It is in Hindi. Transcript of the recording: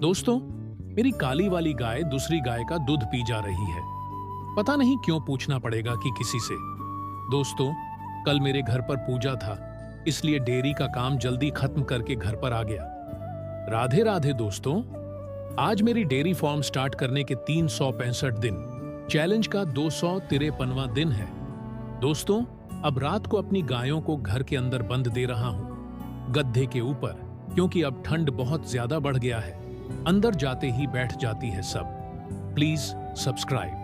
दोस्तों, मेरी काली वाली गाय दूसरी गाय का दूध पी जा रही है। पता नहीं क्यों पूछना पड़ेगा कि किसी से। दोस्तों, कल मेरे घर पर पूजा था, इसलिए डेयरी का काम जल्दी खत्म करके घर पर आ गया। राधे राधे दोस्तों, आज मेरी डेयरी फार्म स्टार्ट करने के 365 दिन, चैलेंज का 253वां दिन है। दोस्तों, अब रात को अपनी गायों को घर के अंदर बंद दे रहा हूं, गद्दे के ऊपर, क्योंकि अब ठंड बहुत ज्यादा बढ़ गया है। अंदर जाते ही बैठ जाती है सब। Please subscribe.